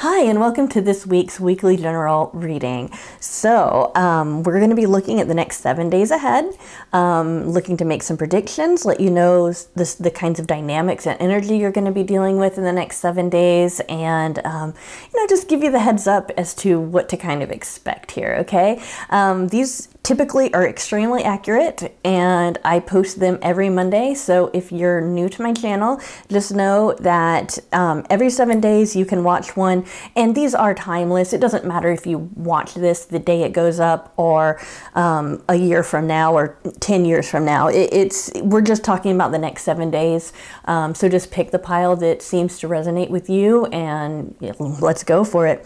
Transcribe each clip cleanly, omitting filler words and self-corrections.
Hi, and welcome to this week's weekly general reading. So we're going to be looking at the next 7 days ahead, looking to make some predictions, let you know the kinds of dynamics and energy you're going to be dealing with in the next 7 days, and just give you the heads up as to what to kind of expect here, okay? These typically are extremely accurate, and I post them every Monday. So if you're new to my channel, just know that every 7 days you can watch one, and these are timeless. It doesn't matter if you watch this the day it goes up, or a year from now, or 10 years from now. We're just talking about the next 7 days. So just pick the pile that seems to resonate with you, and let's go for it.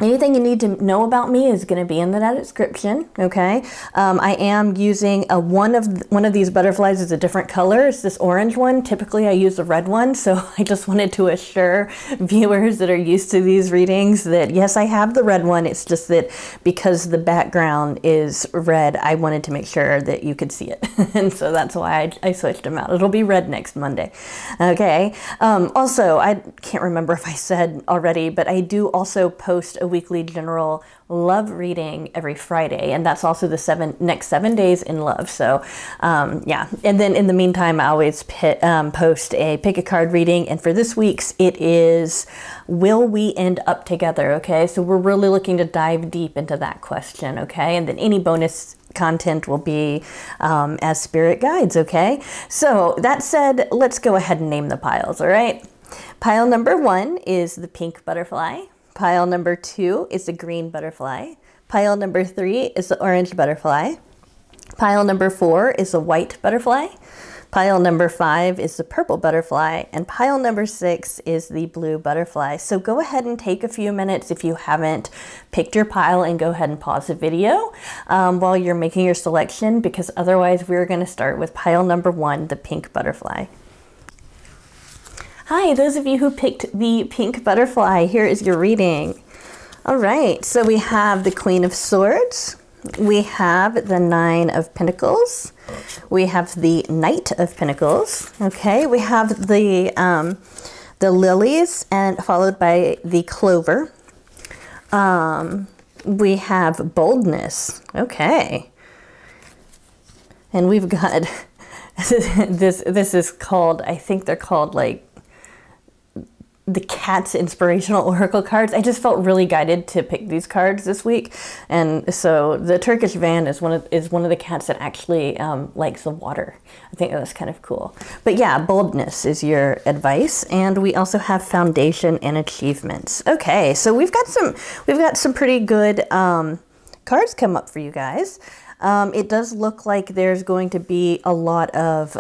Anything you need to know about me is going to be in the description, okay? I am using one of these butterflies is a different color. It's this orange one. Typically I use the red one, so I just wanted to assure viewers that are used to these readings that yes, I have the red one. It's just that because the background is red, I wanted to make sure that you could see it. And so that's why I switched them out. It'll be red next Monday, okay? Also, I can't remember if I said already, but I do also post a weekly general love reading every Friday, and that's also the next 7 days in love. So yeah, and then in the meantime I always post a pick a card reading, and for this week's it is will we end up together, okay? So we're really looking to dive deep into that question, okay? And then any bonus content will be as spirit guides, okay? So that said, let's go ahead and name the piles, all right? Pile number 1 is the pink butterfly. Pile number 2 is the green butterfly. Pile number 3 is the orange butterfly. Pile number 4 is the white butterfly. Pile number 5 is the purple butterfly. And pile number 6 is the blue butterfly. So go ahead and take a few minutes if you haven't picked your pile, and go ahead and pause the video while you're making your selection, because otherwise we're going to start with pile number 1, the pink butterfly. Hi, those of you who picked the pink butterfly, here is your reading. All right, so we have the Queen of Swords, we have the Nine of Pentacles, we have the Knight of Pentacles, okay, we have the lilies, and followed by the clover. We have boldness, okay, and we've got this is called, I think they're called like the Cat's inspirational oracle cards. I just felt really guided to pick these cards this week, and so the Turkish van is one of the cats that actually likes the water. I think that's kind of cool. But yeah, boldness is your advice, and we also have foundation and achievements. Okay, so we've got some pretty good cards come up for you guys. It does look like there's going to be a lot of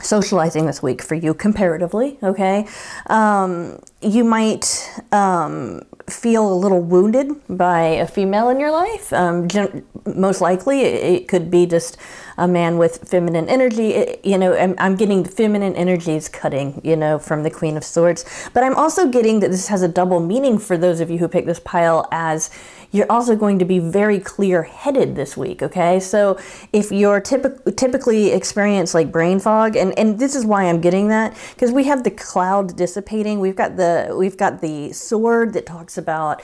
socializing this week for you comparatively, okay? You might feel a little wounded by a female in your life. Most likely it could be just a man with feminine energy. I'm getting the feminine energies cutting, from the Queen of Swords. But I'm also getting that this has a double meaning for those of you who pick this pile, as you're also going to be very clear-headed this week, okay? So if you're typically experience like brain fog, and this is why I'm getting that, because we have the cloud dissipating. We've got the sword that talks about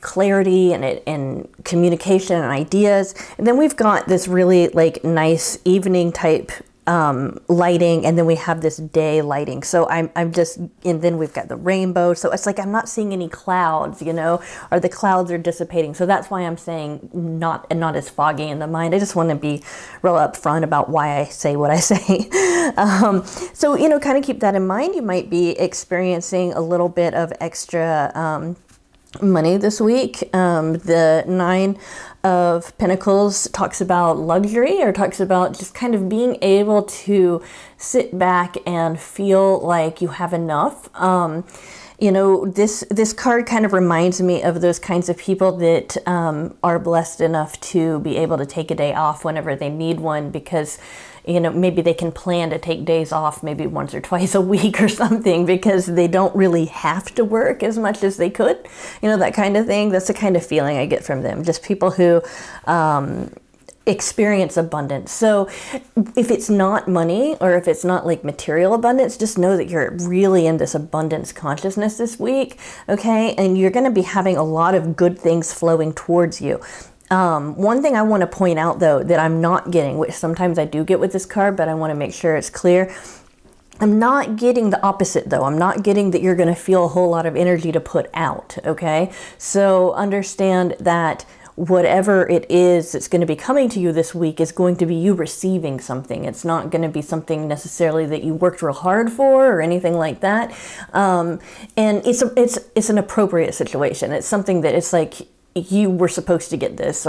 clarity and communication and ideas, and then we've got this really like nice evening type lighting, and then we have this day lighting. So I'm just, and then we've got the rainbow. So it's like I'm not seeing any clouds, or the clouds are dissipating. So that's why I'm saying not as foggy in the mind. I just want to be real upfront about why I say what I say. So kind of keep that in mind. You might be experiencing a little bit of extra money this week. The Nine of Pentacles talks about luxury, or talks about just kind of being able to sit back and feel like you have enough. This card kind of reminds me of those kinds of people that are blessed enough to be able to take a day off whenever they need one, because maybe they can plan to take days off maybe once or twice a week or something, because they don't really have to work as much as they could, that kind of thing. That's the kind of feeling I get from them. Just people who experience abundance. So if it's not money, or if it's not like material abundance, just know that you're really in this abundance consciousness this week, okay? And you're going to be having a lot of good things flowing towards you. One thing I want to point out though that I'm not getting, which sometimes I do get with this card, but I want to make sure it's clear. I'm not getting the opposite though. I'm not getting that you're going to feel a whole lot of energy to put out, okay? So understand that whatever it is that's going to be coming to you this week is going to be you receiving something. It's not going to be something necessarily that you worked real hard for or anything like that. And it's an appropriate situation. It's something that it's like you were supposed to get this,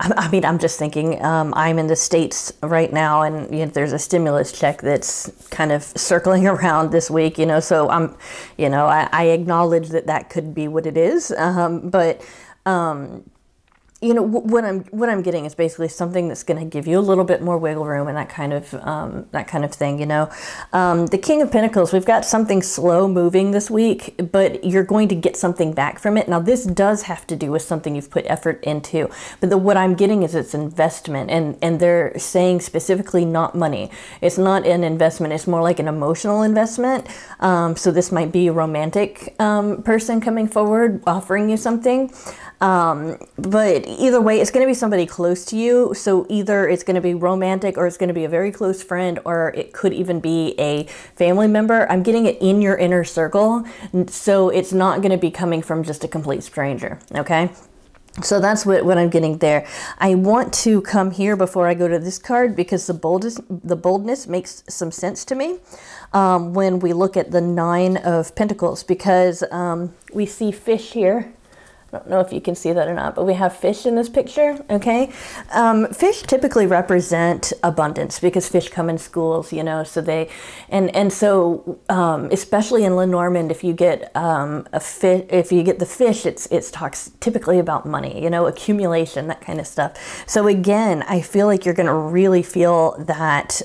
I mean, I'm just thinking, I'm in the States right now, and you know, there's a stimulus check that's kind of circling around this week, you know, so I acknowledge that that could be what it is. You know, what I'm getting is basically something that's going to give you a little bit more wiggle room and that kind of thing, you know. The King of Pentacles, we've got something slow moving this week, but you're going to get something back from it. Now, this does have to do with something you've put effort into, but what I'm getting is it's investment, and they're saying specifically not money. It's not an investment. It's more like an emotional investment. So this might be a romantic person coming forward, offering you something. But either way, it's going to be somebody close to you. So either it's going to be romantic, or it's going to be a very close friend, or it could even be a family member. I'm getting it in your inner circle. So it's not going to be coming from just a complete stranger. Okay. So that's what I'm getting there. I want to come here before I go to this card, because the boldness makes some sense to me when we look at the Nine of Pentacles, because we see fish here. I don't know if you can see that or not, but we have fish in this picture, okay? Fish typically represent abundance, because fish come in schools, you know, so they, and so especially in Lenormand, if you get the fish, it talks typically about money, you know, accumulation, that kind of stuff. So again, I feel like you're gonna really feel that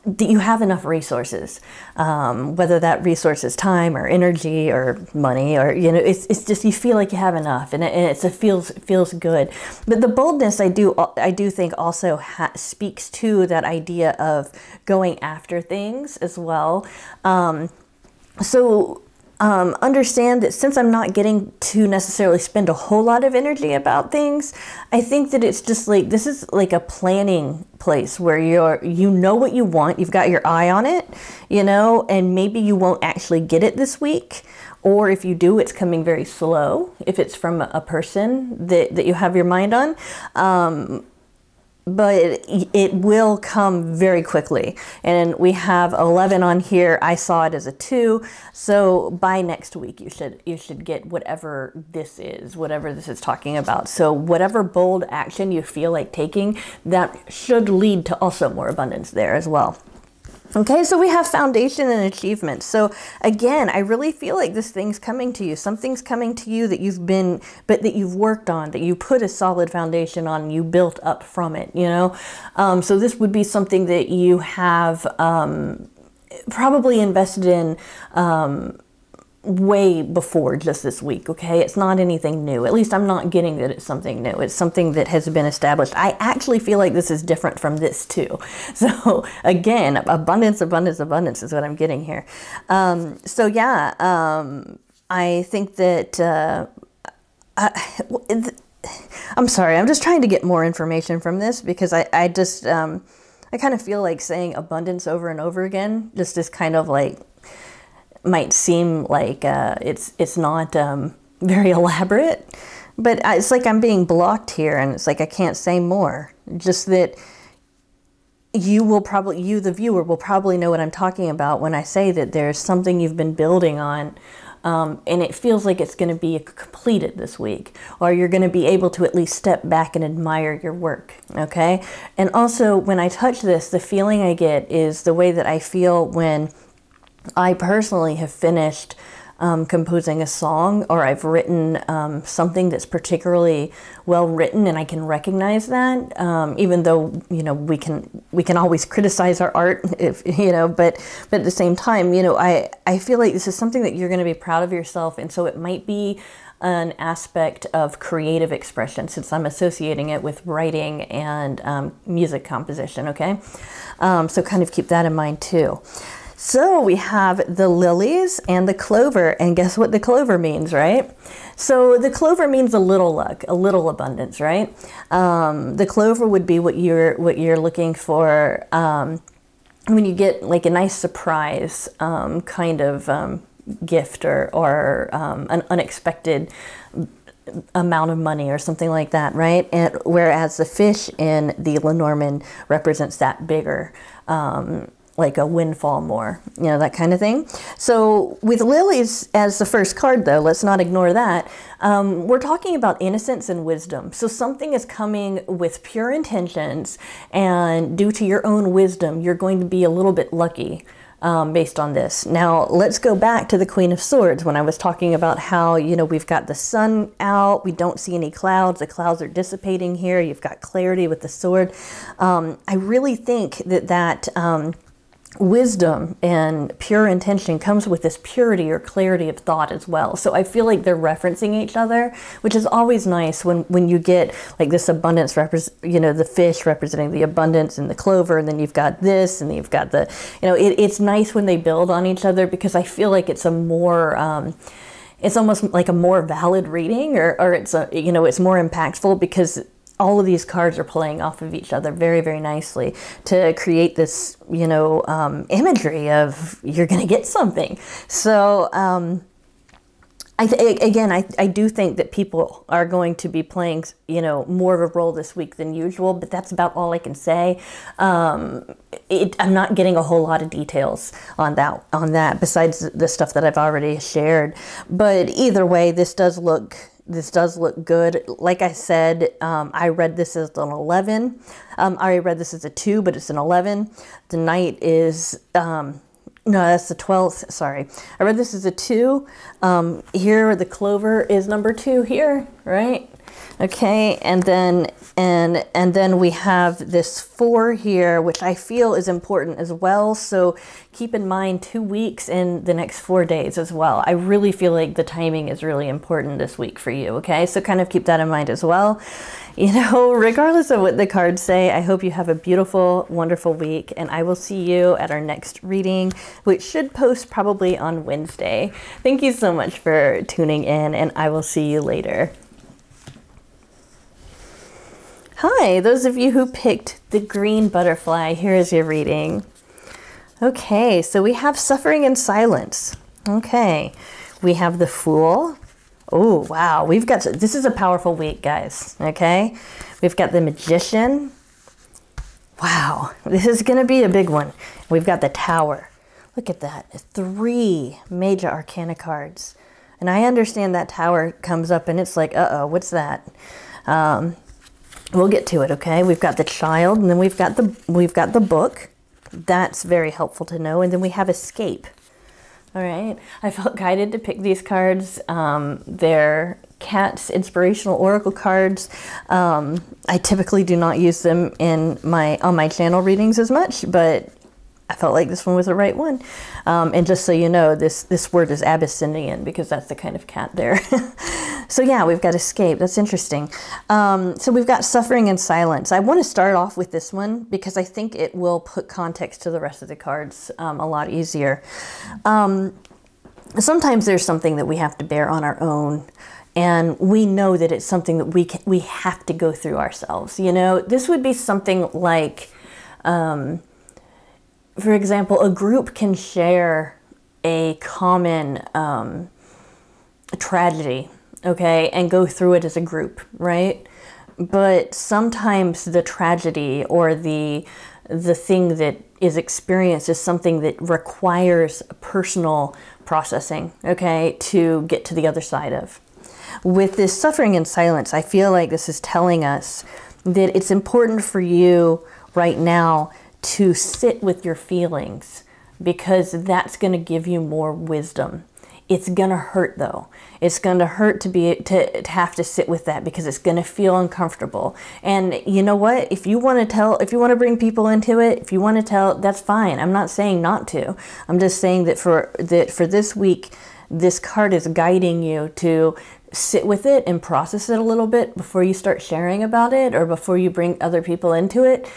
that you have enough resources, whether that resource is time or energy or money, or, you know, it's just, you feel like you have enough, and it feels good. But the boldness, I do think also speaks to that idea of going after things as well. Understand that since I'm not getting to necessarily spend a whole lot of energy about things, I think that it's just like, this is like a planning place where you know what you want, you've got your eye on it, you know, and maybe you won't actually get it this week. Or if you do, it's coming very slow, if it's from a person that you have your mind on. But it will come very quickly. And we have 11 on here. I saw it as a 2. So by next week, you should get whatever this is talking about. So whatever bold action you feel like taking, that should lead to also more abundance there as well. Okay, so we have foundation and achievement. So again, I really feel like this thing's coming to you. Something's coming to you that that you've worked on, that you put a solid foundation on, and you built up from it, you know? So this would be something that you have probably invested in way before just this week, okay? It's not anything new. At least I'm not getting that it's something new. It's something that has been established. I actually feel like this is different from this too. So again, abundance, abundance, abundance is what I'm getting here. So yeah, I think that, I'm sorry, I'm just trying to get more information from this, because I kind of feel like saying abundance over and over again just is kind of like, might seem like it's not very elaborate, but it's like I'm being blocked here, and it's like I can't say more. Just that you, the viewer, will probably know what I'm talking about when I say that there's something you've been building on, and it feels like it's going to be completed this week, or you're going to be able to at least step back and admire your work, okay? And also, when I touch this, the feeling I get is the way that I feel when I personally have finished composing a song, or I've written something that's particularly well written, and I can recognize that, even though, you know, we can always criticize our art, if you know, but at the same time, you know, I feel like this is something that you're going to be proud of yourself, and so it might be an aspect of creative expression, since I'm associating it with writing and music composition, okay? So kind of keep that in mind too. So we have the lilies and the clover, and guess what the clover means, right? So the clover means a little luck, a little abundance, right? The clover would be what you're looking for when you get like a nice surprise kind of gift or an unexpected amount of money or something like that, right? And whereas the fish in the Lenormand represents that bigger, like a windfall more, you know, that kind of thing. So with lilies as the first card though, let's not ignore that. We're talking about innocence and wisdom. So something is coming with pure intentions, and due to your own wisdom, you're going to be a little bit lucky based on this. Now, let's go back to the Queen of Swords when I was talking about how, you know, we've got the sun out, we don't see any clouds, the clouds are dissipating here, you've got clarity with the sword. I really think that wisdom and pure intention comes with this purity or clarity of thought as well. So I feel like they're referencing each other, which is always nice when you get like this abundance, you know, the fish representing the abundance and the clover, and then you've got this, and then you've got the, you know, it's nice when they build on each other, because I feel like it's a more, it's almost like a more valid reading, or it's a, you know, it's more impactful, because all of these cards are playing off of each other very, very nicely to create this, you know, imagery of you're going to get something. So, I do think that people are going to be playing, you know, more of a role this week than usual, but that's about all I can say. I'm not getting a whole lot of details on that besides the stuff that I've already shared. But either way, this does look good. Like I said, I read this as an 11. I read this as a 2, but it's an 11. The knight is, no, that's the 12th. Sorry. I read this as a 2. Here, the clover is number 2 here, right? Okay, and then we have this 4 here, which I feel is important as well. So keep in mind 2 weeks in the next 4 days as well. I really feel like the timing is really important this week for you, okay? So kind of keep that in mind as well. You know, regardless of what the cards say, I hope you have a beautiful, wonderful week, and I will see you at our next reading, which should post probably on Wednesday. Thank you so much for tuning in, and I will see you later. Hi, those of you who picked the green butterfly, here is your reading. Okay, so we have suffering and silence. Okay, we have the Fool. Oh, wow, this is a powerful week, guys, okay? We've got the Magician. Wow, this is gonna be a big one. We've got the Tower. Look at that, 3 major arcana cards. And I understand that Tower comes up and it's like, uh-oh, what's that? We'll get to it, okay? We've got the Child, and then we've got the Book. That's very helpful to know. And then we have Escape. All right. I felt guided to pick these cards. They're Cat's inspirational oracle cards. I typically do not use them on my channel readings as much, but I felt like this one was the right one. And just so you know, this word is Abyssinian, because that's the kind of cat there. So yeah, we've got Escape. That's interesting. So we've got Suffering and Silence. I want to start off with this one because I think it will put context to the rest of the cards a lot easier. Sometimes there's something that we have to bear on our own, and we know that it's something that we have to go through ourselves. You know, this would be something like, for example, a group can share a common tragedy, okay, and go through it as a group, right? But sometimes the tragedy or the thing that is experienced is something that requires personal processing, okay, to get to the other side of. With this Suffering and Silence, I feel like this is telling us that it's important for you right now to sit with your feelings, because that's going to give you more wisdom. It's going to hurt though. It's going to hurt to have to sit with that, because it's going to feel uncomfortable. And you know what? If you want to bring people into it, if you want to tell, that's fine. I'm not saying not to. I'm just saying that for this week, this card is guiding you to sit with it and process it a little bit before you start sharing about it or before you bring other people into it.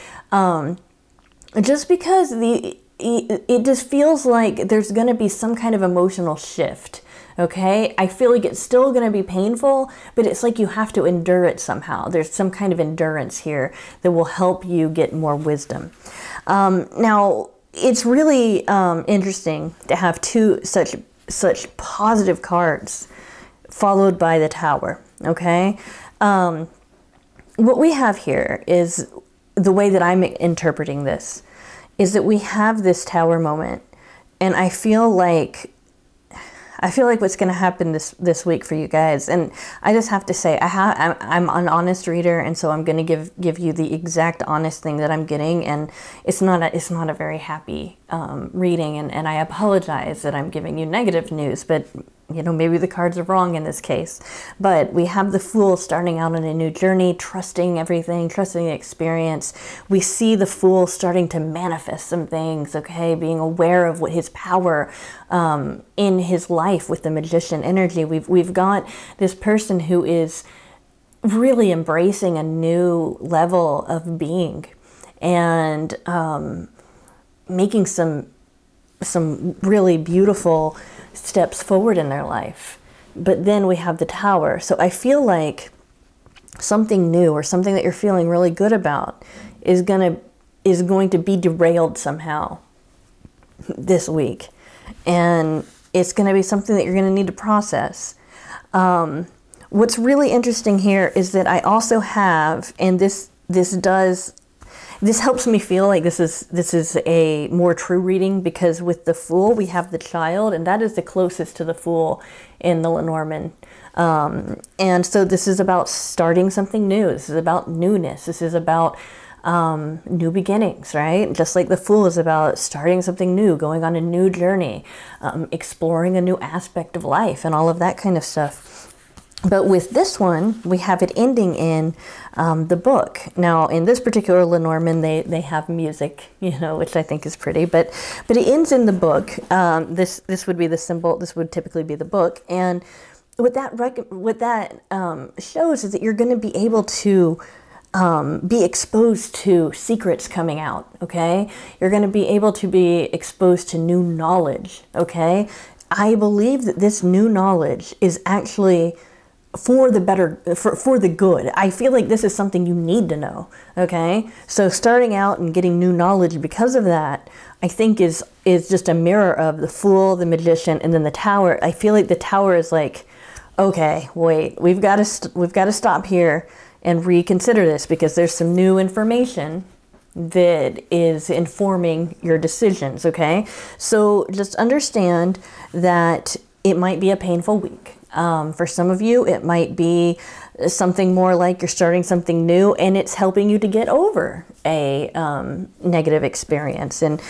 Just because it just feels like there's going to be some kind of emotional shift. Okay, I feel like it's still going to be painful, but it's like you have to endure it somehow. There's some kind of endurance here that will help you get more wisdom. Now, it's really interesting to have two such positive cards followed by the Tower. Okay, what we have here is, the way that I'm interpreting this, is that we have this Tower moment, and I feel like what's going to happen this week for you guys, and I just have to say, I'm an honest reader, and so I'm going to give you the exact honest thing that I'm getting, and it's not a very happy reading, and I apologize that I'm giving you negative news, but you know, maybe the cards are wrong in this case. But we have the Fool starting out on a new journey, trusting everything, trusting the experience. We see the Fool starting to manifest some things, okay? Being aware of what his power in his life with the Magician energy. We've got this person who is really embracing a new level of being and making some really beautiful steps forward in their life. But then we have the Tower. So I feel like something new or something that you're feeling really good about is going to be derailed somehow this week. And it's going to be something that you're going to need to process. What's really interesting here is that I also have, and this helps me feel like this is a more true reading, because with the Fool we have the Child, and that is the closest to the Fool in the Lenormand. And so this is about starting something new. This is about newness. This is about new beginnings, right? Just like the Fool is about starting something new, going on a new journey, exploring a new aspect of life, and all of that kind of stuff. But with this one, we have it ending in the book. Now, in this particular Lenormand, they have music, you know, which I think is pretty. But it ends in the book. This would be the symbol. This would typically be the book. And what that shows is that you're going to be able to be exposed to secrets coming out. Okay, you're going to be able to be exposed to new knowledge. Okay, I believe that this new knowledge is actually for the better, for the good. I feel like this is something you need to know, okay? So starting out and getting new knowledge because of that, I think is just a mirror of the Fool, the Magician, and then the Tower. I feel like the Tower is like, okay, wait, we've got to stop here and reconsider this, because there's some new information that is informing your decisions, okay? So just understand that it might be a painful week. For some of you, it might be something more like you're starting something new, and it's helping you to get over a negative experience, and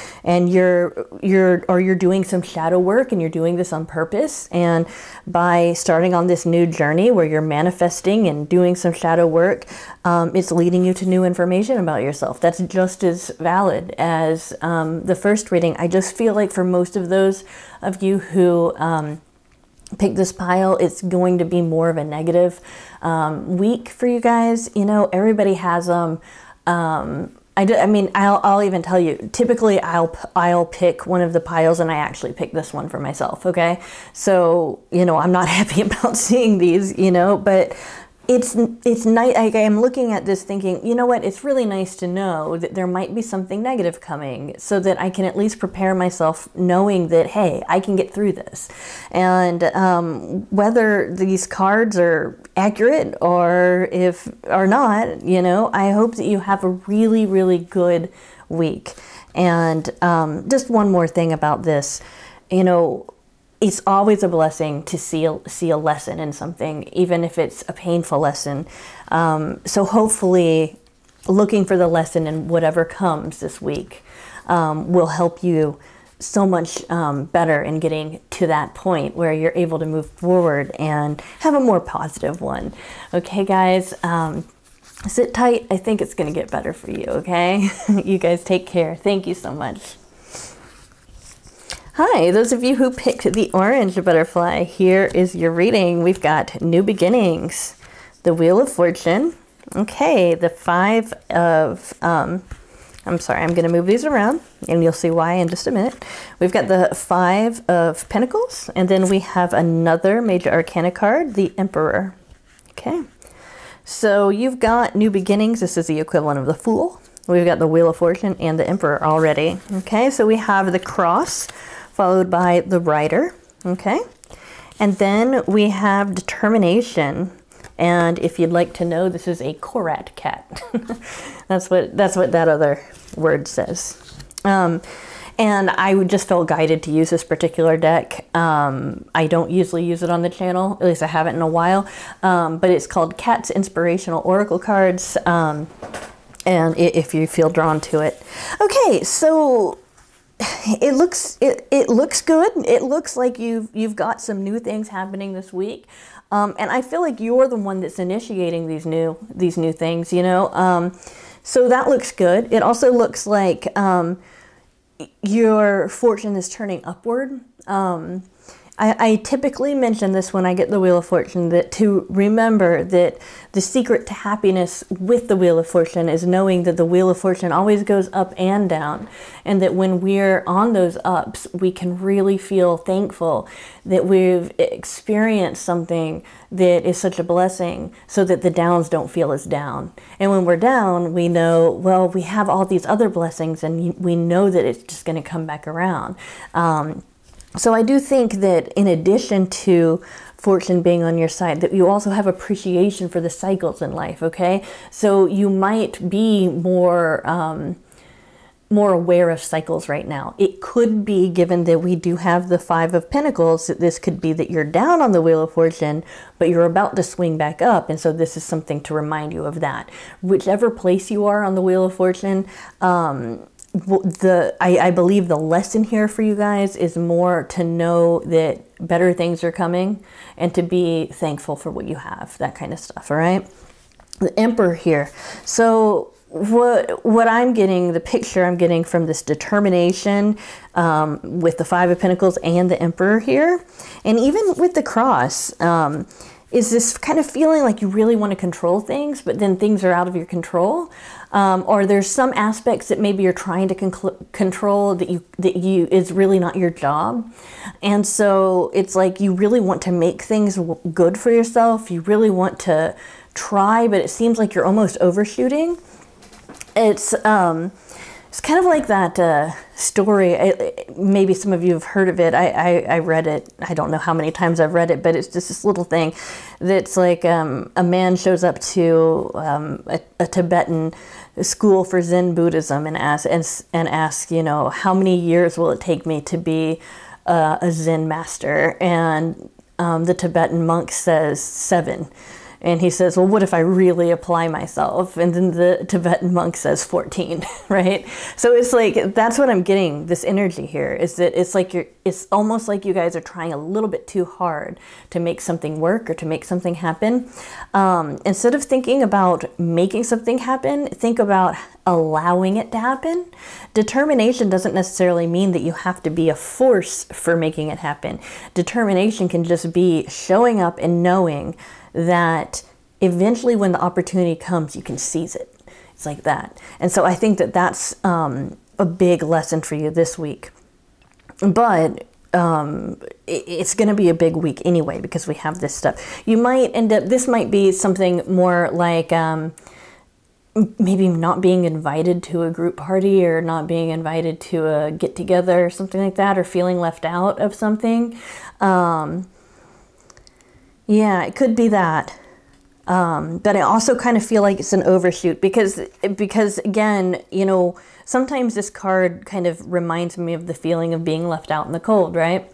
you're doing some shadow work, and you're doing this on purpose. And by starting on this new journey where you're manifesting and doing some shadow work, it's leading you to new information about yourself. That's just as valid as the first reading. I just feel like for most of those of you who pick this pile, it's going to be more of a negative week for you guys. You know, everybody has them. I mean, I'll even tell you, typically I'll pick one of the piles, and I actually pick this one for myself, okay? So, you know, I'm not happy about seeing these, you know, but it's nice. I'm looking at this thinking, you know what, it's really nice to know that there might be something negative coming, so that I can at least prepare myself knowing that, hey, I can get through this. And whether these cards are accurate or not, you know, I hope that you have a really, really good week. And just one more thing about this, you know, it's always a blessing to see a lesson in something, even if it's a painful lesson. So hopefully looking for the lesson in whatever comes this week will help you so much better in getting to that point where you're able to move forward and have a more positive one. Okay, guys, sit tight. I think it's going to get better for you, okay? You guys take care. Thank you so much. Hi, those of you who picked the orange butterfly, here is your reading. We've got New Beginnings, the Wheel of Fortune. Okay, the five of, I'm sorry, I'm going to move these around and you'll see why in just a minute. We've got the Five of Pentacles, and then we have another major arcana card, the Emperor. Okay, so you've got New Beginnings. This is the equivalent of the Fool. We've got the Wheel of Fortune and the Emperor already. Okay, so we have the Cross, followed by the Rider, okay? And then we have Determination. And if you'd like to know, this is a Korat cat. that's what that other word says. And I just felt guided to use this particular deck. I don't usually use it on the channel, at least I haven't in a while. But it's called Cat's Inspirational Oracle Cards. And if you feel drawn to it. Okay, so it looks good. It looks like you've got some new things happening this week, and I feel like you're the one that's initiating these new things, you know. So that looks good. It also looks like your fortune is turning upward. I typically mention this when I get the Wheel of Fortune, that to remember that the secret to happiness with the Wheel of Fortune is knowing that the Wheel of Fortune always goes up and down, and that when we're on those ups, we can really feel thankful that we've experienced something that is such a blessing, so that the downs don't feel as down. And when we're down, we know, well, we have all these other blessings, and we know that it's just going to come back around. So I do think that in addition to fortune being on your side, that you also have appreciation for the cycles in life, okay? So you might be more aware of cycles right now. It could be, given that we do have the Five of Pentacles, that this could be that you're down on the Wheel of Fortune, but you're about to swing back up, and so this is something to remind you of that. Whichever place you are on the Wheel of Fortune, I believe the lesson here for you guys is more to know that better things are coming and to be thankful for what you have, that kind of stuff, all right? The Emperor here. So what I'm getting, the picture I'm getting from this determination with the Five of Pentacles and the Emperor here, and even with the Cross, is this kind of feeling like you really want to control things, but then things are out of your control. Or there's some aspects that maybe you're trying to control that is really not your job. And so it's like you really want to make things good for yourself. You really want to try, but it seems like you're almost overshooting. It's kind of like that story. Maybe some of you have heard of it. I read it. I don't know how many times I've read it, but it's just this little thing that's like a man shows up to a Tibetan school for Zen Buddhism and asks, you know, how many years will it take me to be a Zen master? And the Tibetan monk says 7. And he says, well, what if I really apply myself? And then the Tibetan monk says 14, right? So it's like, that's what I'm getting, this energy here, is that it's like it's almost like you guys are trying a little bit too hard to make something work or to make something happen. Instead of thinking about making something happen, think about allowing it to happen. Determination doesn't necessarily mean that you have to be a force for making it happen. Determination can just be showing up and knowing that eventually when the opportunity comes, you can seize it. It's like that. And so I think that that's a big lesson for you this week. But it's going to be a big week anyway, because we have this stuff. You might end up, this might be something more like maybe not being invited to a group party, or not being invited to a get together or something like that, or feeling left out of something. Yeah, it could be that. But I also kind of feel like it's an overshoot because again, you know, sometimes this card kind of reminds me of the feeling of being left out in the cold, right?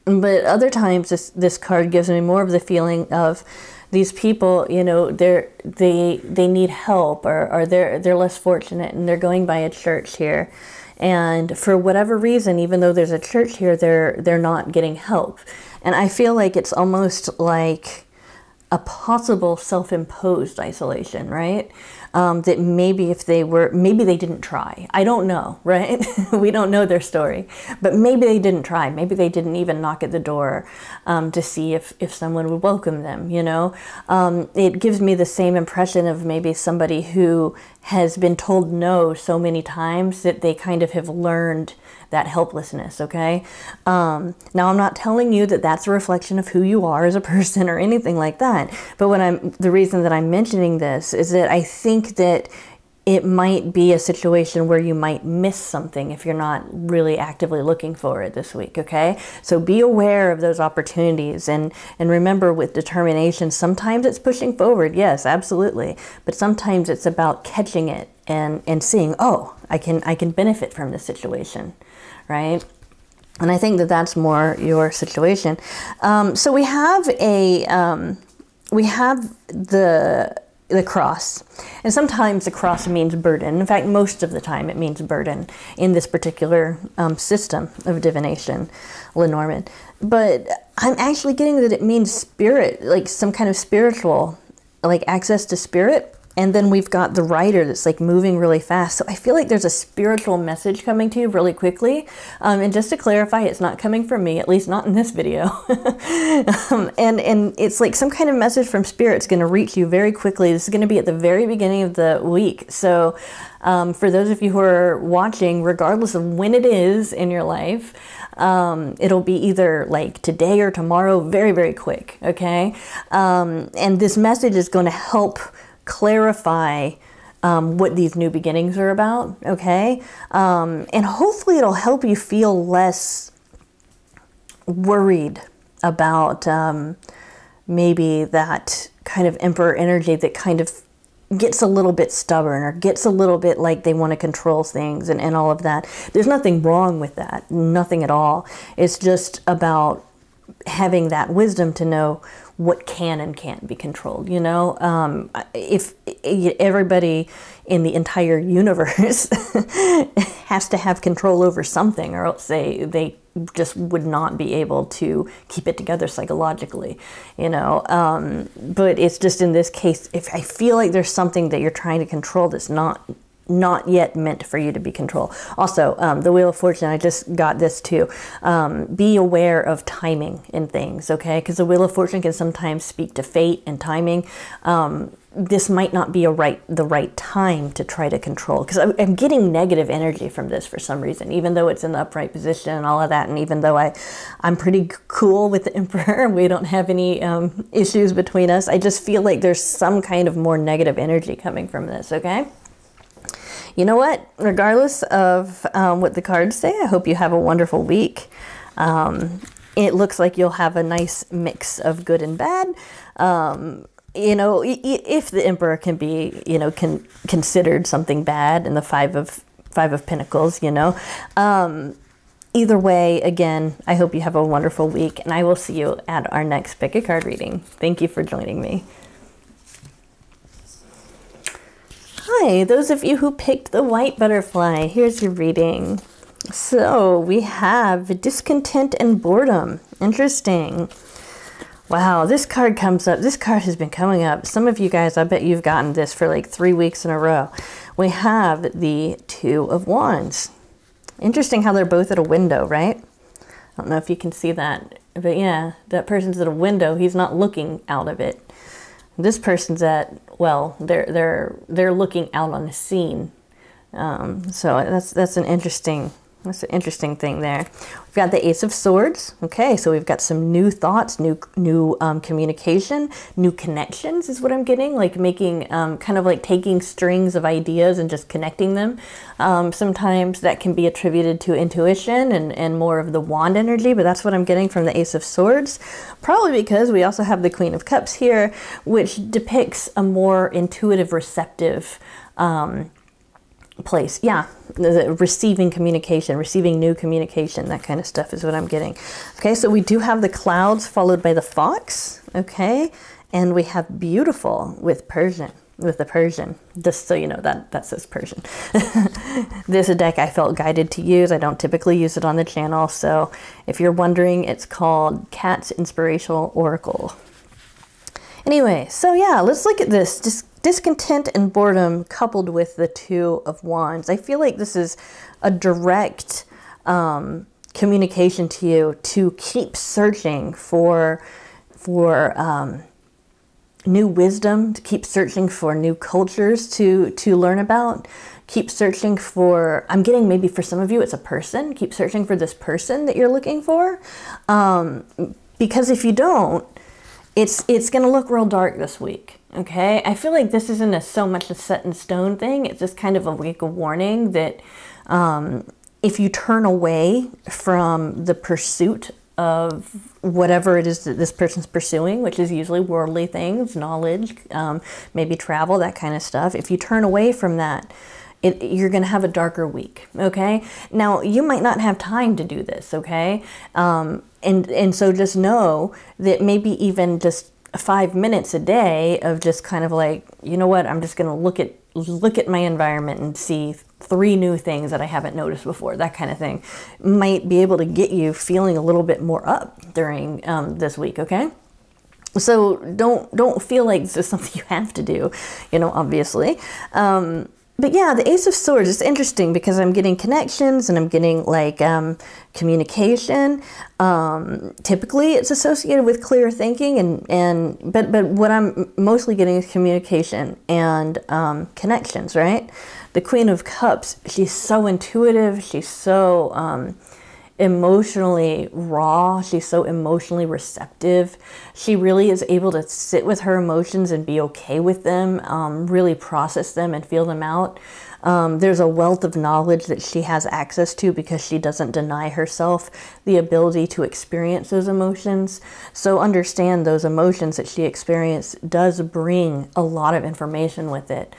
But other times this card gives me more of the feeling of these people, you know, they need help, or they're less fortunate, and they're going by a church here. And for whatever reason, even though there's a church here, they're not getting help. And I feel like it's almost like a possible self-imposed isolation, right? that maybe if they were, maybe they didn't try. I don't know, right? We don't know their story, but maybe they didn't try. Maybe they didn't even knock at the door to see if someone would welcome them, you know? It gives me the same impression of maybe somebody who has been told no so many times that they kind of have learned that helplessness, okay? Now, I'm not telling you that that's a reflection of who you are as a person or anything like that, but the reason that I'm mentioning this is that I think that it might be a situation where you might miss something if you're not really actively looking for it this week, okay? So be aware of those opportunities, and remember, with determination, sometimes it's pushing forward, yes, absolutely, but sometimes it's about catching it and seeing, oh, I can benefit from this situation, right? And I think that that's more your situation. So we have the cross, and sometimes the cross means burden. In fact, most of the time it means burden in this particular system of divination, Lenormand. But I'm actually getting that it means spirit, like some kind of spiritual, like access to spirit. And then we've got the rider that's like moving really fast. So I feel like there's a spiritual message coming to you really quickly. And just to clarify, it's not coming from me, at least not in this video. And it's like some kind of message from spirit's going to reach you very quickly. This is going to be at the very beginning of the week. So for those of you who are watching, regardless of when it is in your life, it'll be either like today or tomorrow, very, very quick. Okay. And this message is going to help clarify what these new beginnings are about, okay? And hopefully it'll help you feel less worried about maybe that kind of emperor energy that kind of gets a little bit stubborn or gets a little bit like they want to control things and all of that. There's nothing wrong with that, nothing at all. It's just about having that wisdom to know what can and can't be controlled, you know? If everybody in the entire universe has to have control over something, or else they just would not be able to keep it together psychologically, you know? But it's just in this case, if I feel like there's something that you're trying to control that's not yet meant for you to be controlled. Also, the Wheel of Fortune, I just got this too. Be aware of timing in things, okay? Because the Wheel of Fortune can sometimes speak to fate and timing. This might not be the right time to try to control, because I'm getting negative energy from this for some reason, even though it's in the upright position and all of that, and even though I'm pretty cool with the Emperor, we don't have any issues between us, I just feel like there's some kind of more negative energy coming from this, okay? You know what? Regardless of what the cards say, I hope you have a wonderful week. It looks like you'll have a nice mix of good and bad. You know, if the Emperor can be, you know, considered something bad in the Five of Pentacles, you know. Either way, again, I hope you have a wonderful week, and I will see you at our next Pick a Card reading. Thank you for joining me. Hi, those of you who picked the white butterfly, here's your reading. So we have discontent and boredom. Interesting. Wow, this card comes up. This card has been coming up. Some of you guys, I bet you've gotten this for like 3 weeks in a row. We have the Two of Wands. Interesting how they're both at a window, right? I don't know if you can see that, but yeah, that person's at a window. He's not looking out of it. This person's at, well, they're looking out on a scene. So that's an interesting thing there. We've got the Ace of Swords. Okay, so we've got some new thoughts, new communication, new connections is what I'm getting, like making, kind of like taking strings of ideas and just connecting them. Sometimes that can be attributed to intuition and more of the wand energy, but that's what I'm getting from the Ace of Swords. Probably because we also have the Queen of Cups here, which depicts a more intuitive, receptive, place. Yeah, the receiving communication, receiving new communication, that kind of stuff is what I'm getting. Okay, so we do have the Clouds followed by the Fox. Okay, and we have Beautiful with Persian, with the Persian. Just so you know, that says Persian. This is a deck I felt guided to use. I don't typically use it on the channel, so if you're wondering, it's called Cat's Inspirational Oracle. Anyway, so yeah, let's look at this. Just discontent and boredom coupled with the Two of Wands. I feel like this is a direct communication to you to keep searching for new wisdom, to keep searching for new cultures to learn about, keep searching for, I'm getting maybe for some of you it's a person, keep searching for this person that you're looking for, because if you don't, it's going to look real dark this week. Okay, I feel like this isn't so much a set in stone thing. It's just kind of a week of warning that if you turn away from the pursuit of whatever it is that this person's pursuing, which is usually worldly things, knowledge, maybe travel, that kind of stuff. If you turn away from that, you're going to have a darker week, okay? Now, you might not have time to do this, okay? And so just know that maybe even just 5 minutes a day of just kind of like, you know what, I'm just going to look at my environment and see 3 new things that I haven't noticed before, that kind of thing, might be able to get you feeling a little bit more up during this week, okay? So don't feel like this is something you have to do, you know, obviously. But yeah, the Ace of Swords is interesting because I'm getting connections and I'm getting like communication. Typically it's associated with clear thinking but what I'm mostly getting is communication and connections, right? The Queen of Cups, she's so intuitive, she's so emotionally raw, she's so emotionally receptive. She really is able to sit with her emotions and be okay with them, really process them and feel them out. There's a wealth of knowledge that she has access to because she doesn't deny herself the ability to experience those emotions. So understand those emotions that she experienced does bring a lot of information with it.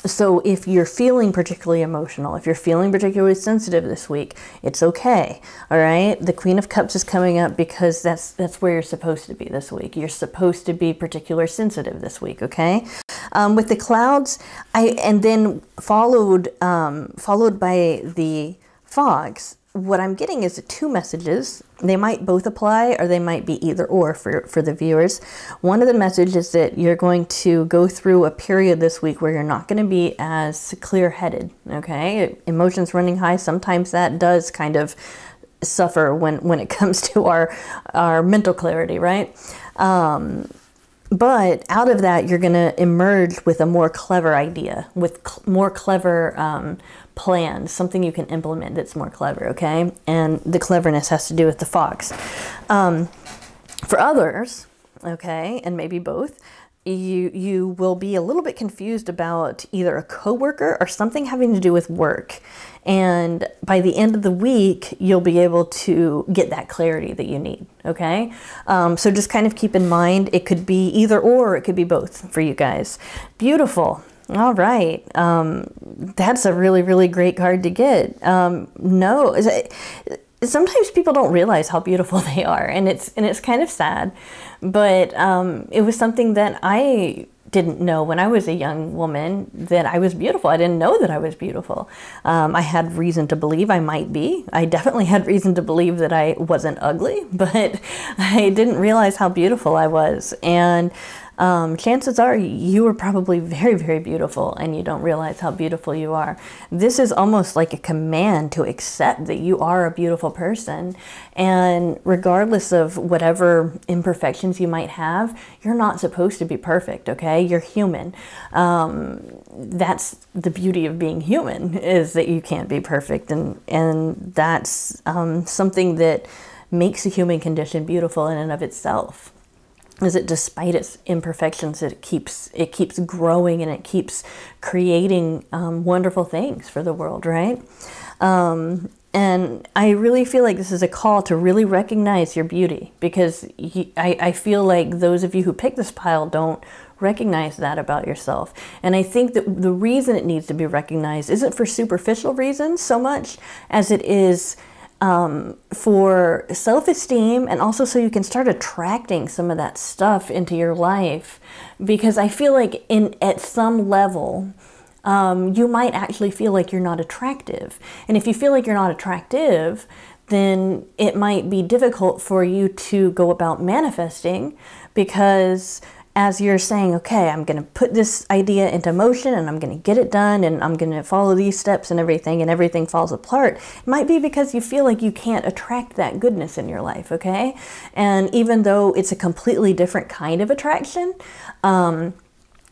So if you're feeling particularly emotional, if you're feeling particularly sensitive this week, it's okay, all right? The Queen of Cups is coming up because that's where you're supposed to be this week. You're supposed to be particularly sensitive this week, okay? With the clouds, and then followed by the fogs, what I'm getting is 2 messages. They might both apply or they might be either or for the viewers. One of the messages is that you're going to go through a period this week where you're not going to be as clear-headed, okay? Emotions running high, sometimes that does kind of suffer when it comes to our mental clarity, right? But out of that, you're going to emerge with a more clever idea, with more clever plan, something you can implement that's more clever, okay? And the cleverness has to do with the fox. For others, okay, and maybe both, you will be a little bit confused about either a coworker or something having to do with work. And by the end of the week, you'll be able to get that clarity that you need, okay? So just kind of keep in mind, it could be either or it could be both for you guys. Beautiful. All right. That's a really, really great card to get. Sometimes people don't realize how beautiful they are, and it's kind of sad, but it was something that I didn't know when I was a young woman, that I was beautiful. I didn't know that I was beautiful. I had reason to believe I might be. I definitely had reason to believe that I wasn't ugly, but I didn't realize how beautiful I was. And chances are you are probably very, very beautiful and you don't realize how beautiful you are. This is almost like a command to accept that you are a beautiful person. And regardless of whatever imperfections you might have, you're not supposed to be perfect, okay? You're human. That's the beauty of being human, is that you can't be perfect. And that's something that makes the human condition beautiful in and of itself. Is that despite its imperfections, it keeps growing and it keeps creating wonderful things for the world, right? And I really feel like this is a call to really recognize your beauty, because I feel like those of you who pick this pile don't recognize that about yourself. And I think that the reason it needs to be recognized isn't for superficial reasons so much as it is for self-esteem, and also so you can start attracting some of that stuff into your life. Because I feel like at some level, you might actually feel like you're not attractive. And if you feel like you're not attractive, then it might be difficult for you to go about manifesting, because as you're saying, okay, I'm going to put this idea into motion and I'm going to get it done and I'm going to follow these steps and everything falls apart, it might be because you feel like you can't attract that goodness in your life, okay? And even though it's a completely different kind of attraction,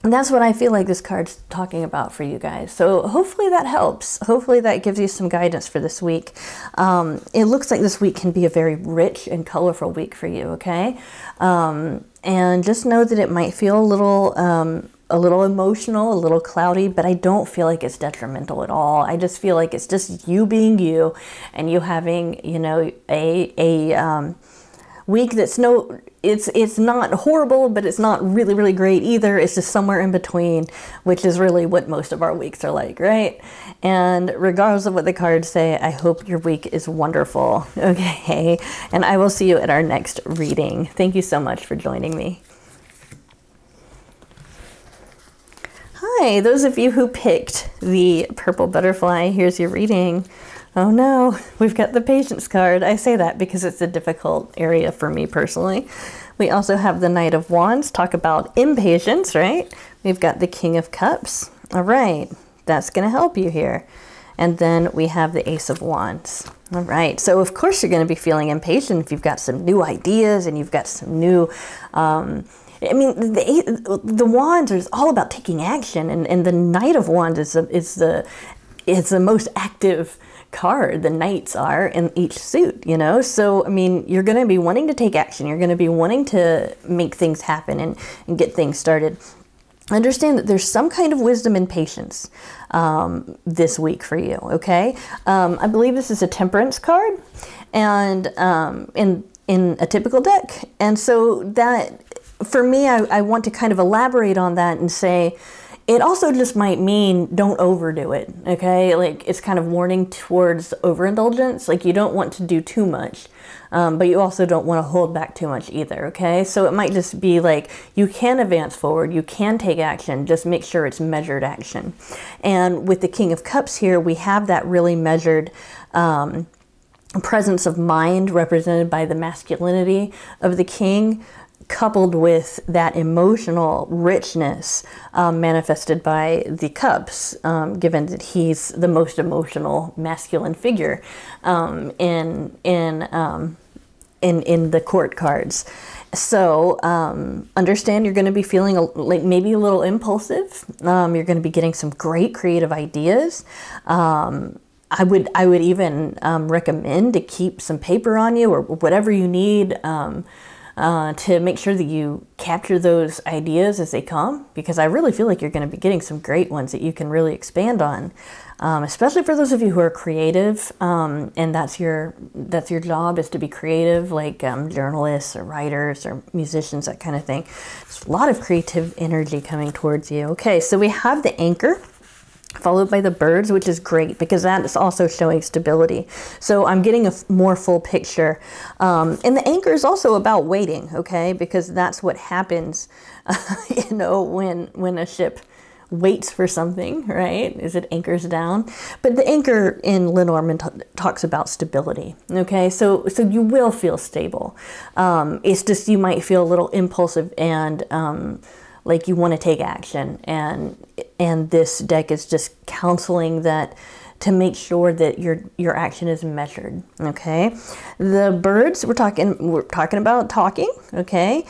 and that's what I feel like this card's talking about for you guys. So hopefully that helps. Hopefully that gives you some guidance for this week. It looks like this week can be a very rich and colorful week for you, okay? And just know that it might feel a little emotional, a little cloudy, but I don't feel like it's detrimental at all. I just feel like it's just you being you and you having, you know, a week that's it's not horrible, but it's not really, really great either. It's just somewhere in between, which is really what most of our weeks are like, right? And regardless of what the cards say, I hope your week is wonderful, okay? And I will see you at our next reading. Thank you so much for joining me. Hi, those of you who picked the purple butterfly, here's your reading. Oh no, we've got the patience card. I say that because it's a difficult area for me personally. We also have the Knight of Wands, talk about impatience, right? We've got the King of Cups. All right, that's going to help you here. And then we have the Ace of Wands. All right, so of course you're going to be feeling impatient if you've got some new ideas and you've got some new... I mean, the Wands is all about taking action, and the Knight of Wands is the most active card. The knights are in each suit, you know? So, I mean, you're going to be wanting to take action. You're going to be wanting to make things happen and get things started. Understand that there's some kind of wisdom and patience this week for you, okay? I believe this is a temperance card and in a typical deck. And so that, for me, I want to kind of elaborate on that and say, it also just might mean don't overdo it, okay? Like, it's kind of warning towards overindulgence. Like, you don't want to do too much, but you also don't want to hold back too much either, okay? So it might just be like, you can advance forward, you can take action, just make sure it's measured action. And with the King of Cups here, we have that really measured presence of mind represented by the masculinity of the king, coupled with that emotional richness manifested by the cups, given that he's the most emotional masculine figure in the court cards. So understand you're going to be feeling like maybe a little impulsive. You're going to be getting some great creative ideas. I would even recommend to keep some paper on you or whatever you need to make sure that you capture those ideas as they come, because I really feel like you're going to be getting some great ones that you can really expand on, especially for those of you who are creative, and that's your job, is to be creative, like journalists or writers or musicians, that kind of thing. There's a lot of creative energy coming towards you. Okay, so we have the Anchor, followed by the birds, which is great because that is also showing stability. So I'm getting a more full picture. And the anchor is also about waiting, okay? Because that's what happens, you know, when a ship waits for something, right? Is it anchors down? But the anchor in Lenormand talks about stability, okay? So you will feel stable. It's just you might feel a little impulsive and like you want to take action, and this deck is just counseling that to make sure that your action is measured. Okay, the birds, we're talking about talking. Okay,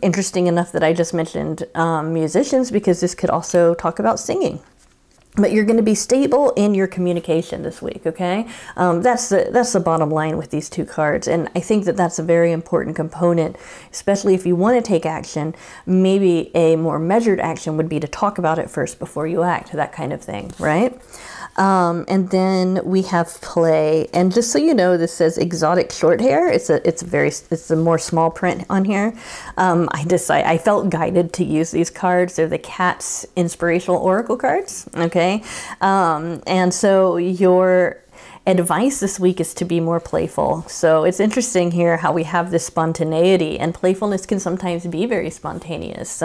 interesting enough that I just mentioned musicians, because this could also talk about singing. But you're going to be stable in your communication this week, okay? That's the bottom line with these two cards. And I think that that's a very important component, especially if you want to take action. Maybe a more measured action would be to talk about it first before you act, that kind of thing, right? And then we have play, and just so you know, this says exotic short hair. It's a more small print on here. I felt guided to use these cards. They're the Cat's inspirational oracle cards. Okay, and so advice this week is to be more playful. So it's interesting here how we have this spontaneity, and playfulness can sometimes be very spontaneous.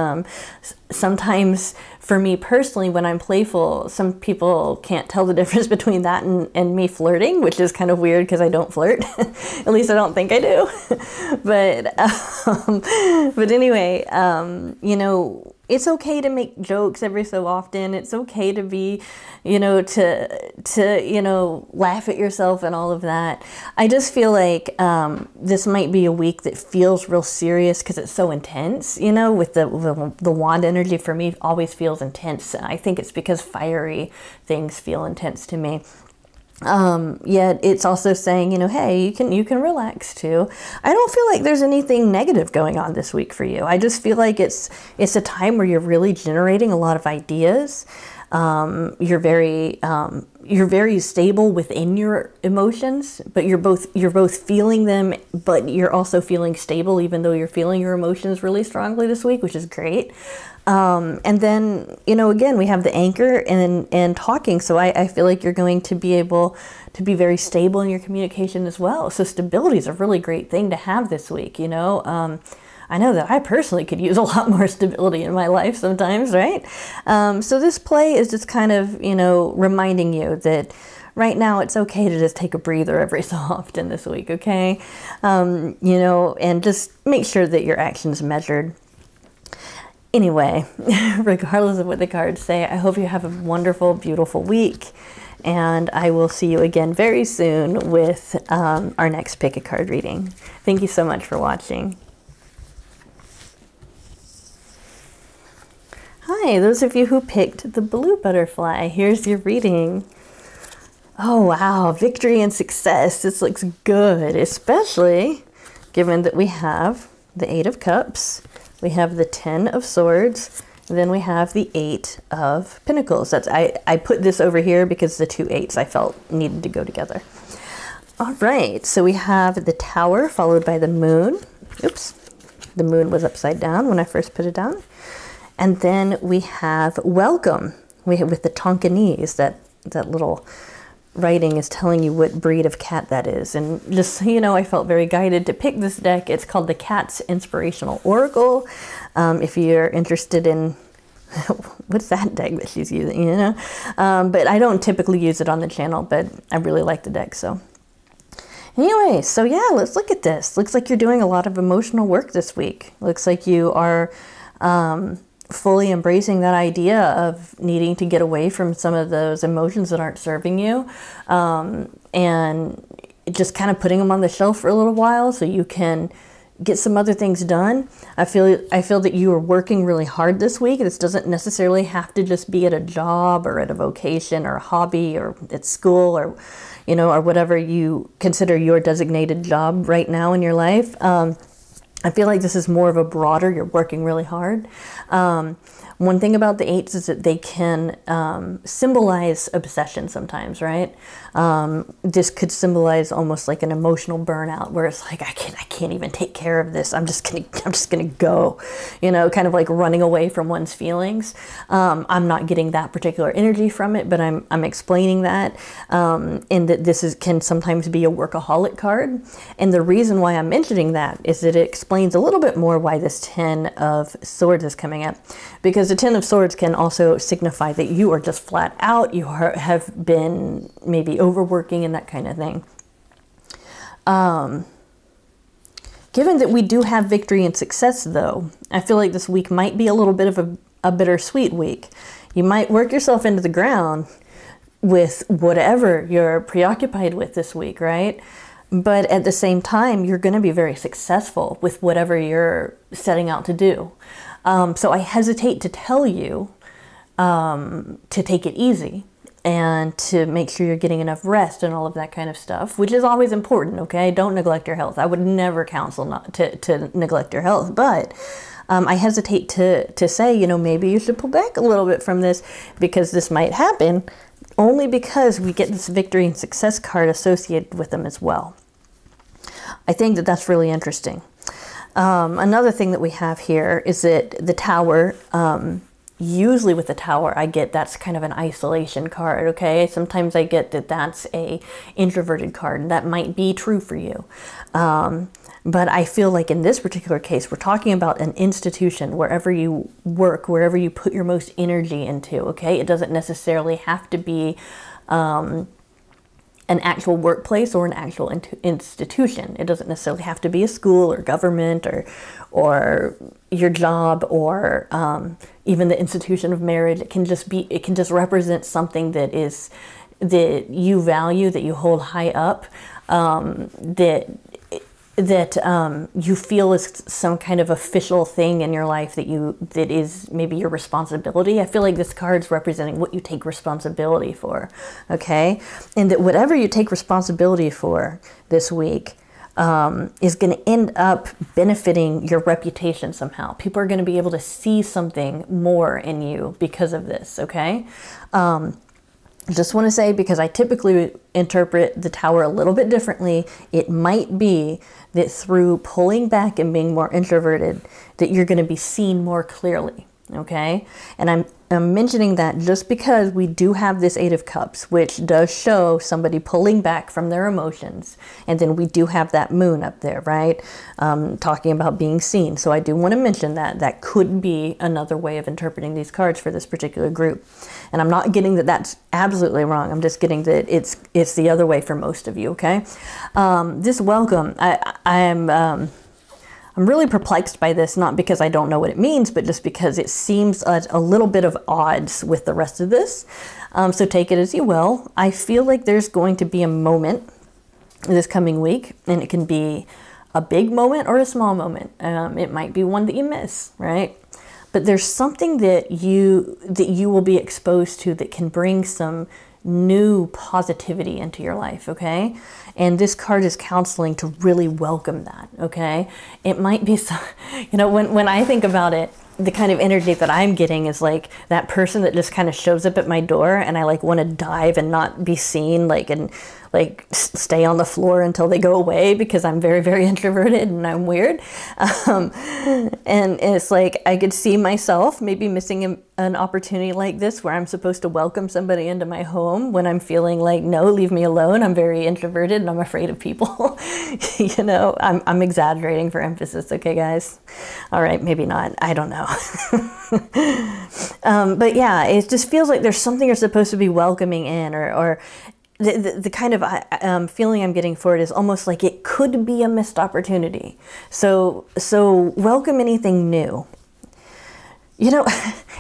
Sometimes for me personally, when I'm playful, some people can't tell the difference between that and me flirting, which is kind of weird because I don't flirt. At least I don't think I do. But anyway, you know, it's okay to make jokes every so often. It's okay to be, you know, to laugh at yourself and all of that. I just feel like this might be a week that feels real serious because it's so intense, you know, with the wand energy for me always feels intense. I think it's because fiery things feel intense to me. Yet it's also saying, you know, hey, you can relax too. I don't feel like there's anything negative going on this week for you. I just feel like it's a time where you're really generating a lot of ideas. You're very stable within your emotions, but you're both feeling them, but you're also feeling stable even though you're feeling your emotions really strongly this week, which is great. And then, you know, again, we have the anchor and talking. So I feel like you're going to be able to be very stable in your communication as well. So stability is a really great thing to have this week, you know. I know that I personally could use a lot more stability in my life sometimes, right? So this play is just kind of, you know, reminding you that right now it's okay to just take a breather every so often this week, okay? You know, and just make sure that your action's measured. Anyway, regardless of what the cards say, I hope you have a wonderful, beautiful week. And I will see you again very soon with our next pick a card reading. Thank you so much for watching. Hi, those of you who picked the blue butterfly, here's your reading. Oh, wow, victory and success. This looks good, especially given that we have the Eight of Cups. We have the 10 of Swords, and then we have the 8 of Pentacles. I put this over here because the two 8s I felt needed to go together. All right, so we have the Tower followed by the Moon. Oops, the Moon was upside down when I first put it down. And then we have Welcome. We have with the Tonkinese, that little writing is telling you what breed of cat that is. And just so you know, I felt very guided to pick this deck. It's called the Cat's Inspirational Oracle. If you're interested in what's that deck that she's using, you know? But I don't typically use it on the channel, but I really like the deck, so. Anyway, so yeah, let's look at this. Looks like you're doing a lot of emotional work this week. Looks like you are fully embracing that idea of needing to get away from some of those emotions that aren't serving you, and just kind of putting them on the shelf for a little while so you can get some other things done. I feel that you are working really hard this week. This doesn't necessarily have to just be at a job or at a vocation or a hobby or at school or, you know, or whatever you consider your designated job right now in your life. I feel like this is more of a broader, you're working really hard. One thing about the 8s is that they can symbolize obsession sometimes, right? This could symbolize almost like an emotional burnout where it's like, I can't even take care of this. I'm just gonna go, you know, kind of like running away from one's feelings. I'm not getting that particular energy from it, but I'm explaining that, and that this can sometimes be a workaholic card. And the reason why I'm mentioning that is that it explains a little bit more why this 10 of Swords is coming up, because the 10 of Swords can also signify that you are just flat out, you have been maybe overworking and that kind of thing. Given that we do have victory and success though, I feel like this week might be a little bit of a bittersweet week. You might work yourself into the ground with whatever you're preoccupied with this week, right? But at the same time, you're going to be very successful with whatever you're setting out to do. So I hesitate to tell you to take it easy and to make sure you're getting enough rest and all of that kind of stuff, which is always important, okay? Don't neglect your health. I would never counsel not to neglect your health, but I hesitate to say, you know, maybe you should pull back a little bit from this because this might happen, only because we get this victory and success card associated with them as well. I think that that's really interesting. Another thing that we have here is that the Tower, usually with the Tower, I get that's kind of an isolation card, okay? Sometimes I get that that's a introverted card, and that might be true for you. But I feel like in this particular case, we're talking about an institution, wherever you work, wherever you put your most energy into, okay? It doesn't necessarily have to be an actual workplace or an actual institution. It doesn't necessarily have to be a school or government or your job or even the institution of marriage. It can just represent something that you value, that you hold high up, that you feel is some kind of official thing in your life that is maybe your responsibility. I feel like this card's representing what you take responsibility for, okay? And that whatever you take responsibility for this week is going to end up benefiting your reputation somehow. People are going to be able to see something more in you because of this, okay? Just want to say, because I typically interpret the Tower a little bit differently, it might be that through pulling back and being more introverted, that you're going to be seen more clearly, okay? And I'm mentioning that just because we do have this Eight of Cups, which does show somebody pulling back from their emotions. And then we do have that moon up there, right? Talking about being seen. So I do want to mention that that could be another way of interpreting these cards for this particular group. And I'm not getting that that's absolutely wrong. I'm just getting that it's the other way for most of you, okay? This welcome, I'm really perplexed by this, not because I don't know what it means, but just because it seems a little bit of odds with the rest of this. So take it as you will. I feel like there's going to be a moment this coming week, and it can be a big moment or a small moment. It might be one that you miss, right? But there's something that you will be exposed to that can bring some new positivity into your life, okay? And this card is counseling to really welcome that, okay? It might be, when I think about it, the kind of energy that I'm getting is like that person that just kind of shows up at my door and I like want to dive and not be seen, and stay on the floor until they go away because I'm very, very introverted and I'm weird. And it's like I could see myself maybe missing an opportunity like this where I'm supposed to welcome somebody into my home when I'm feeling like, no, leave me alone. I'm very introverted and I'm afraid of people. I'm exaggerating for emphasis. Okay, guys? All right, maybe not. I don't know. But yeah, it just feels like there's something you're supposed to be welcoming in, or the kind of feeling I'm getting for it is almost like it could be a missed opportunity. So welcome anything new.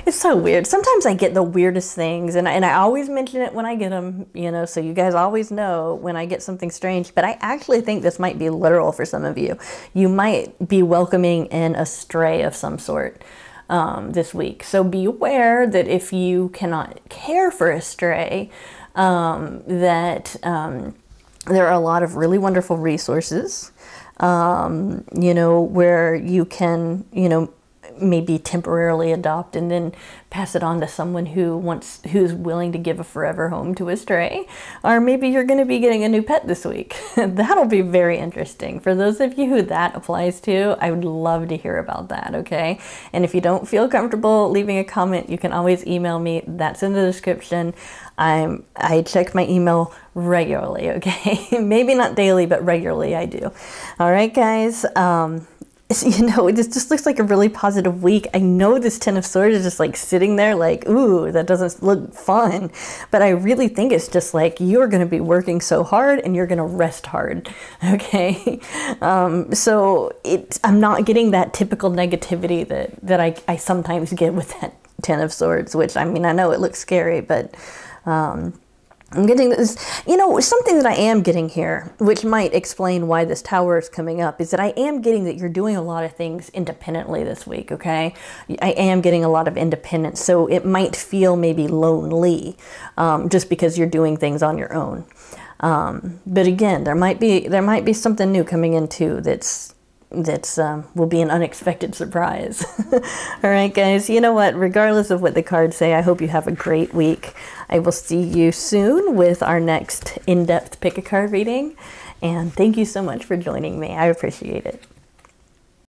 It's so weird. Sometimes I get the weirdest things, and I always mention it when I get them, so you guys always know when I get something strange. But I actually think this might be literal for some of you. You might be welcoming in a stray of some sort this week. So be aware that if you cannot care for a stray, that there are a lot of really wonderful resources, where you can, maybe temporarily adopt and then pass it on to someone who's willing to give a forever home to a stray. Or maybe you're going to be getting a new pet this week. That'll be very interesting. For those of you who that applies to, I would love to hear about that, okay? And if you don't feel comfortable leaving a comment, you can always email me. That's in the description. I check my email regularly, okay? Maybe not daily, but regularly I do. All right, guys. This just looks like a really positive week. I know this Ten of Swords is just like sitting there like, ooh, that doesn't look fun. But I really think it's just like you're going to be working so hard and you're going to rest hard, okay? So I'm not getting that typical negativity that I sometimes get with that Ten of Swords, which, I know it looks scary, but I'm getting this, something that I am getting here, which might explain why this Tower is coming up, is that I am getting that you're doing a lot of things independently this week, okay? I am getting a lot of independence, so it might feel maybe lonely, just because you're doing things on your own. But again, there might be something new coming in too that's will be an unexpected surprise. All right, guys, you know what? Regardless of what the cards say, I hope you have a great week. I will see you soon with our next in-depth pick a card reading. And thank you so much for joining me. I appreciate it.